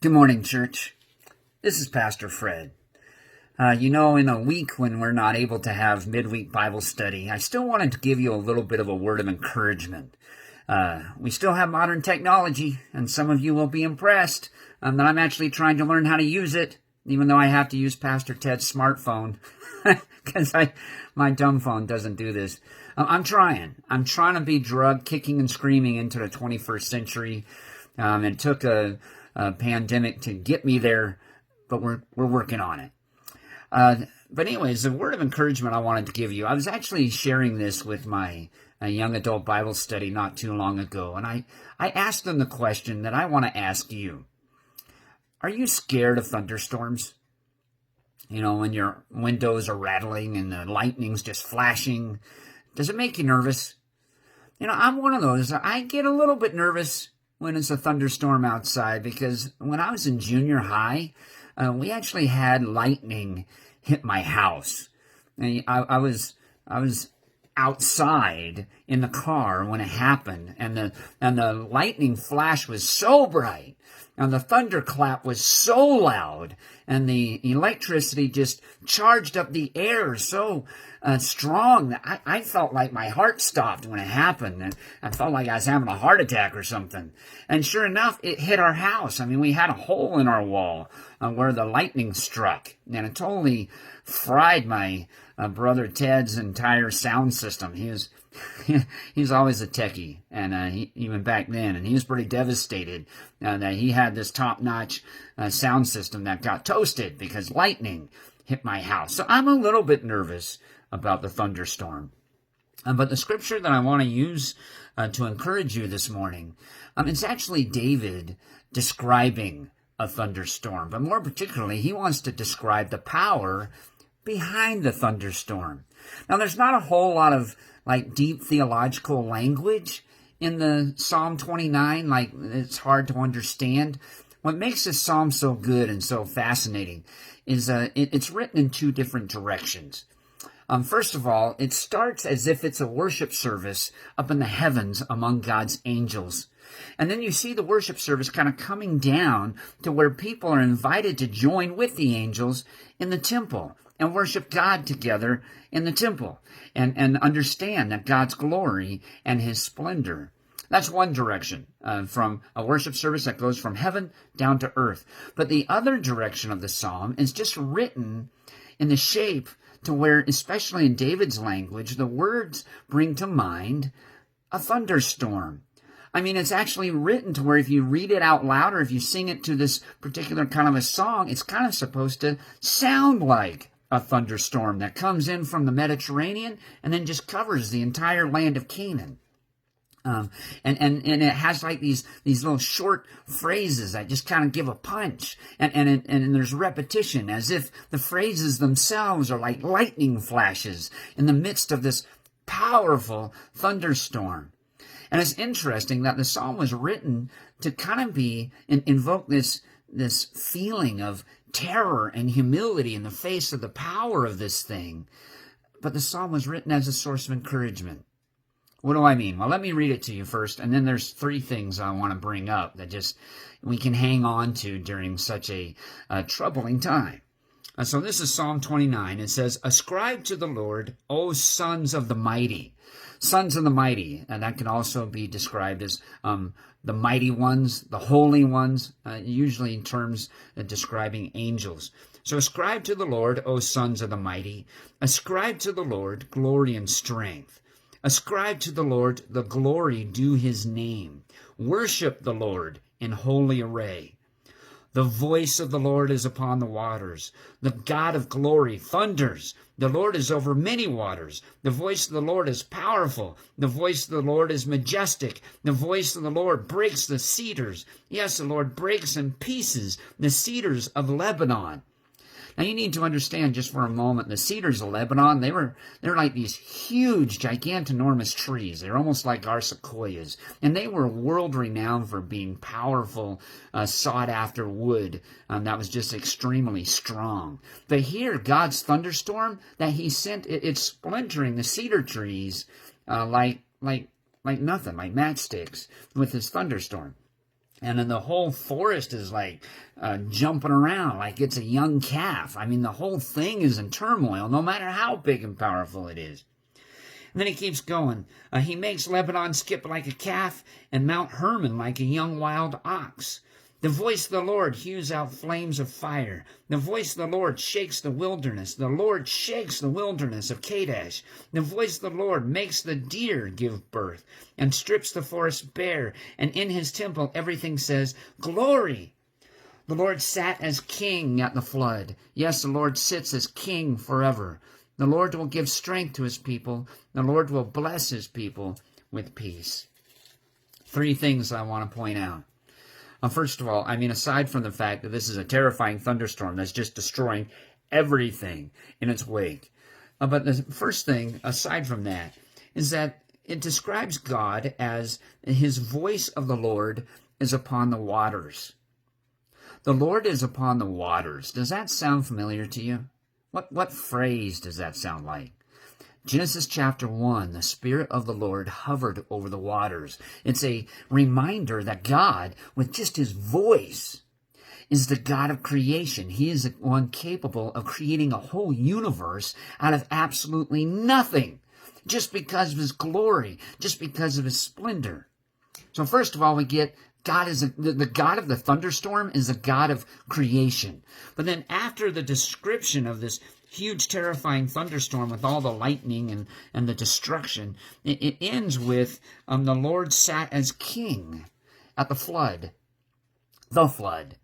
Good morning, church. This is Pastor Fred. In a week when we're not able to have midweek Bible study, I still wanted to give you a little bit of a word of encouragement. We still have modern technology, and some of you will be impressed that I'm actually trying to learn how to use it, even though I have to use Pastor Ted's smartphone, because my dumb phone doesn't do this. I'm trying. I'm trying to be drugged, kicking and screaming into the 21st century. It took a pandemic to get me there, but we're working on it. But anyways, the word of encouragement I wanted to give you, I was actually sharing this with my young adult Bible study not too long ago, and I asked them the question that I want to ask you. Are you scared of thunderstorms? When your windows are rattling and the lightning's just flashing, does it make you nervous? I'm one of those. I get a little bit nervous when it's a thunderstorm outside, because when I was in junior high, we actually had lightning hit my house. And I was outside in the car when it happened, and the lightning flash was so bright, and the thunderclap was so loud, and the electricity just charged up the air so strong that I felt like my heart stopped when it happened, and I felt like I was having a heart attack or something. And sure enough, it hit our house. I mean, we had a hole in our wall where the lightning struck, and it totally fried my brother Ted's entire sound system. He's always a techie, and even back then, and he was pretty devastated that he had this top-notch sound system that got toasted because lightning hit my house. So I'm a little bit nervous about the thunderstorm. But the scripture that I want to use to encourage you this morning, it's actually David describing a thunderstorm, but more particularly, he wants to describe the power behind the thunderstorm. Now, there's not a whole lot of deep theological language in the Psalm 29, it's hard to understand. What makes this psalm so good and so fascinating is it's written in two different directions. First of all, it starts as if it's a worship service up in the heavens among God's angels. And then you see the worship service kind of coming down to where people are invited to join with the angels in the temple and worship God together in the temple and understand that God's glory and his splendor. That's one direction, from a worship service that goes from heaven down to earth. But the other direction of the psalm is just written in the shape to where, especially in David's language, the words bring to mind a thunderstorm. I mean, it's actually written to where if you read it out loud or if you sing it to this particular kind of a song, it's kind of supposed to sound like a thunderstorm that comes in from the Mediterranean and then just covers the entire land of Canaan. And it has these little short phrases that just kind of give a punch, and there's repetition as if the phrases themselves are like lightning flashes in the midst of this powerful thunderstorm. And it's interesting that the psalm was written to kind of invoke this feeling of terror and humility in the face of the power of this thing. But the psalm was written as a source of encouragement. What do I mean? Well, let me read it to you first, and then there's three things I want to bring up that just we can hang on to during such a troubling time. So this is Psalm 29. It says, "Ascribe to the Lord, O sons of the mighty." Sons of the mighty, and that can also be described as the mighty ones, the holy ones, usually in terms describing angels. So ascribe to the Lord, O sons of the mighty. Ascribe to the Lord glory and strength. Ascribe to the Lord the glory due his name. Worship the Lord in holy array. The voice of the Lord is upon the waters. The God of glory thunders. The Lord is over many waters. The voice of the Lord is powerful. The voice of the Lord is majestic. The voice of the Lord breaks the cedars. Yes, the Lord breaks in pieces the cedars of Lebanon. Now you need to understand just for a moment, the cedars of Lebanon, they're like these huge, gigantinormous trees. They're almost like our sequoias. And they were world renowned for being powerful, sought after wood that was just extremely strong. But here, God's thunderstorm that he sent, it's splintering the cedar trees like nothing, like matchsticks with this thunderstorm. And then the whole forest is like jumping around like it's a young calf. I mean, the whole thing is in turmoil, no matter how big and powerful it is. And then he keeps going. He makes Lebanon skip like a calf and Mount Hermon like a young wild ox. The voice of the Lord hews out flames of fire. The voice of the Lord shakes the wilderness. The Lord shakes the wilderness of Kadesh. The voice of the Lord makes the deer give birth and strips the forest bare. And in his temple everything says, glory. The Lord sat as king at the flood. Yes, the Lord sits as king forever. The Lord will give strength to his people. The Lord will bless his people with peace. 3 things I want to point out. First of all, I mean, aside from the fact that this is a terrifying thunderstorm that's just destroying everything in its wake. But the first thing, aside from that, is that it describes God as his voice of the Lord is upon the waters. The Lord is upon the waters. Does that sound familiar to you? What phrase does that sound like? Genesis chapter 1, the Spirit of the Lord hovered over the waters. It's a reminder that God, with just his voice, is the God of creation. He is the one capable of creating a whole universe out of absolutely nothing, just because of his glory, just because of his splendor. So first of all, we get God is the God of the thunderstorm is the God of creation. But then after the description of this huge, terrifying thunderstorm with all the lightning and the destruction, it ends with the Lord sat as king at the flood. The flood.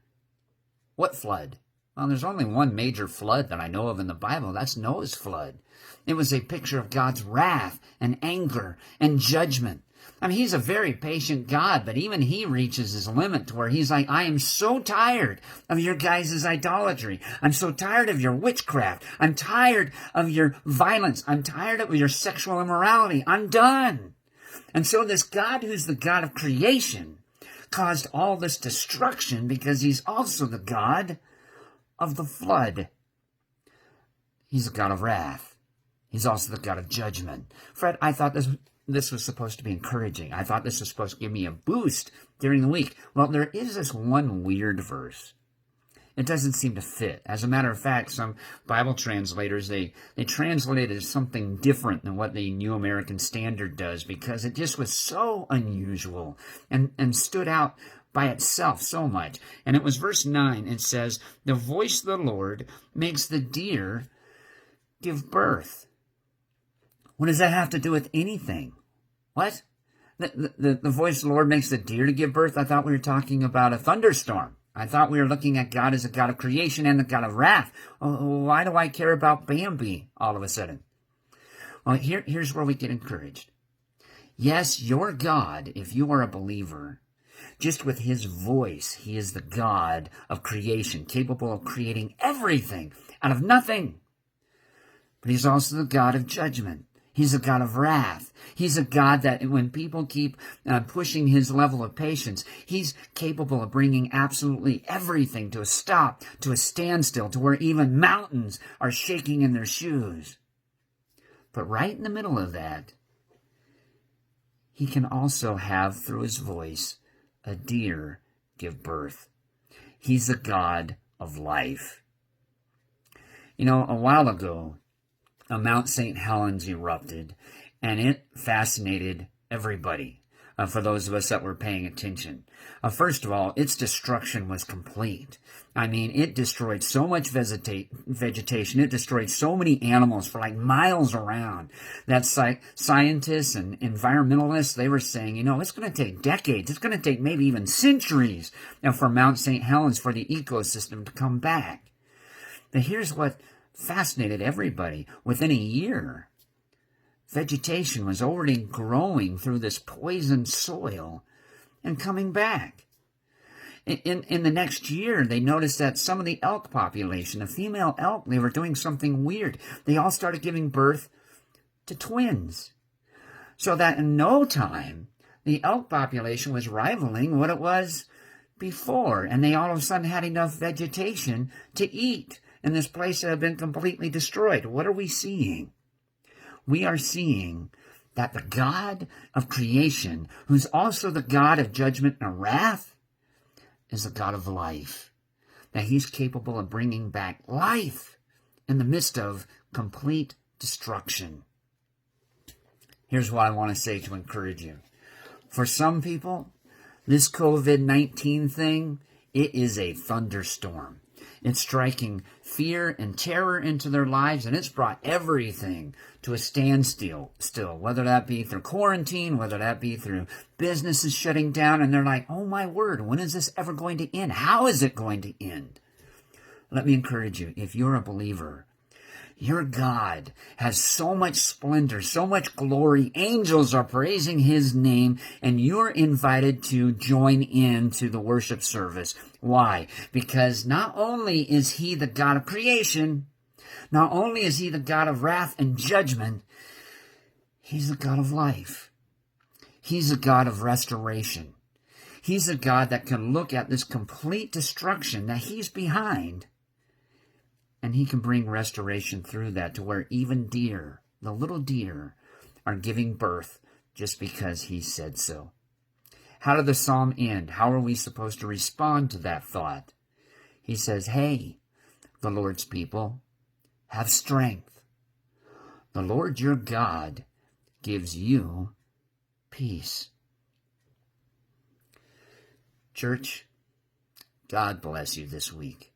What flood? Well, there's only one major flood that I know of in the Bible. That's Noah's flood. It was a picture of God's wrath and anger and judgment. I mean, he's a very patient God, but even he reaches his limit to where he's like, I am so tired of your guys' idolatry. I'm so tired of your witchcraft. I'm tired of your violence. I'm tired of your sexual immorality. I'm done. And so this God who's the God of creation caused all this destruction because he's also the God of the flood. He's the God of wrath. He's also the God of judgment. Fred, I thought this was supposed to be encouraging. I thought this was supposed to give me a boost during the week. Well, there is this one weird verse. It doesn't seem to fit. As a matter of fact, some Bible translators, they translated something different than what the New American Standard does because it just was so unusual and stood out by itself so much. And it was verse 9. It says, the voice of the Lord makes the deer give birth. What does that have to do with anything? What? The voice of the Lord makes the deer to give birth? I thought we were talking about a thunderstorm. I thought we were looking at God as a God of creation and the God of wrath. Why do I care about Bambi all of a sudden? Well, here's where we get encouraged. Yes, your God, if you are a believer, just with his voice, he is the God of creation, capable of creating everything out of nothing. But he's also the God of judgment. He's a God of wrath. He's a God that when people keep pushing his level of patience, he's capable of bringing absolutely everything to a stop, to a standstill, to where even mountains are shaking in their shoes. But right in the middle of that, he can also have, through his voice, a deer give birth. He's the God of life. You know, a while ago, Mount St. Helens erupted, and it fascinated everybody, for those of us that were paying attention. First of all, its destruction was complete. I mean, it destroyed so much vegetation. It destroyed so many animals for like miles around that scientists and environmentalists, they were saying, you know, it's going to take decades. It's going to take maybe even centuries for Mount St. Helens for the ecosystem to come back. But here's what fascinated everybody. Within a year, vegetation was already growing through this poisoned soil and coming back. In the next year, they noticed that some of the elk population, the female elk, they were doing something weird. They all started giving birth to twins. So that in no time, the elk population was rivaling what it was before. And they all of a sudden had enough vegetation to eat in this place that had been completely destroyed. What are we seeing? We are seeing that the God of creation, who's also the God of judgment and wrath, is a God of life, that he's capable of bringing back life in the midst of complete destruction. Here's what I want to say to encourage you. For some people, this COVID-19 thing, it is a thunderstorm. It's striking fear and terror into their lives, and it's brought everything to a standstill, whether that be through quarantine, whether that be through businesses shutting down, and they're like, oh my word, when is this ever going to end? How is it going to end? Let me encourage you, if you're a believer, your God has so much splendor, so much glory. Angels are praising his name, and you're invited to join in to the worship service. Why? Because not only is he the God of creation, not only is he the God of wrath and judgment, he's the God of life. He's a God of restoration. He's a God that can look at this complete destruction that he's behind, and he can bring restoration through that to where even deer, the little deer, are giving birth just because he said so. How did the psalm end? How are we supposed to respond to that thought? He says, hey, the Lord's people, have strength. The Lord your God gives you peace. Church, God bless you this week.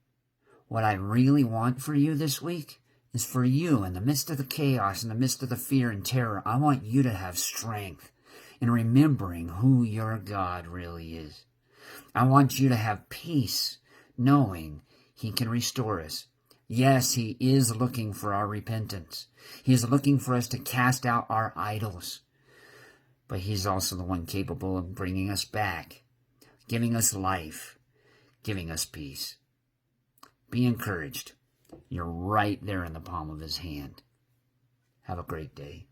What I really want for you this week is for you, in the midst of the chaos, in the midst of the fear and terror, I want you to have strength in remembering who your God really is. I want you to have peace, knowing he can restore us. Yes, he is looking for our repentance. He is looking for us to cast out our idols. But he's also the one capable of bringing us back, giving us life, giving us peace. Be encouraged. You're right there in the palm of his hand. Have a great day.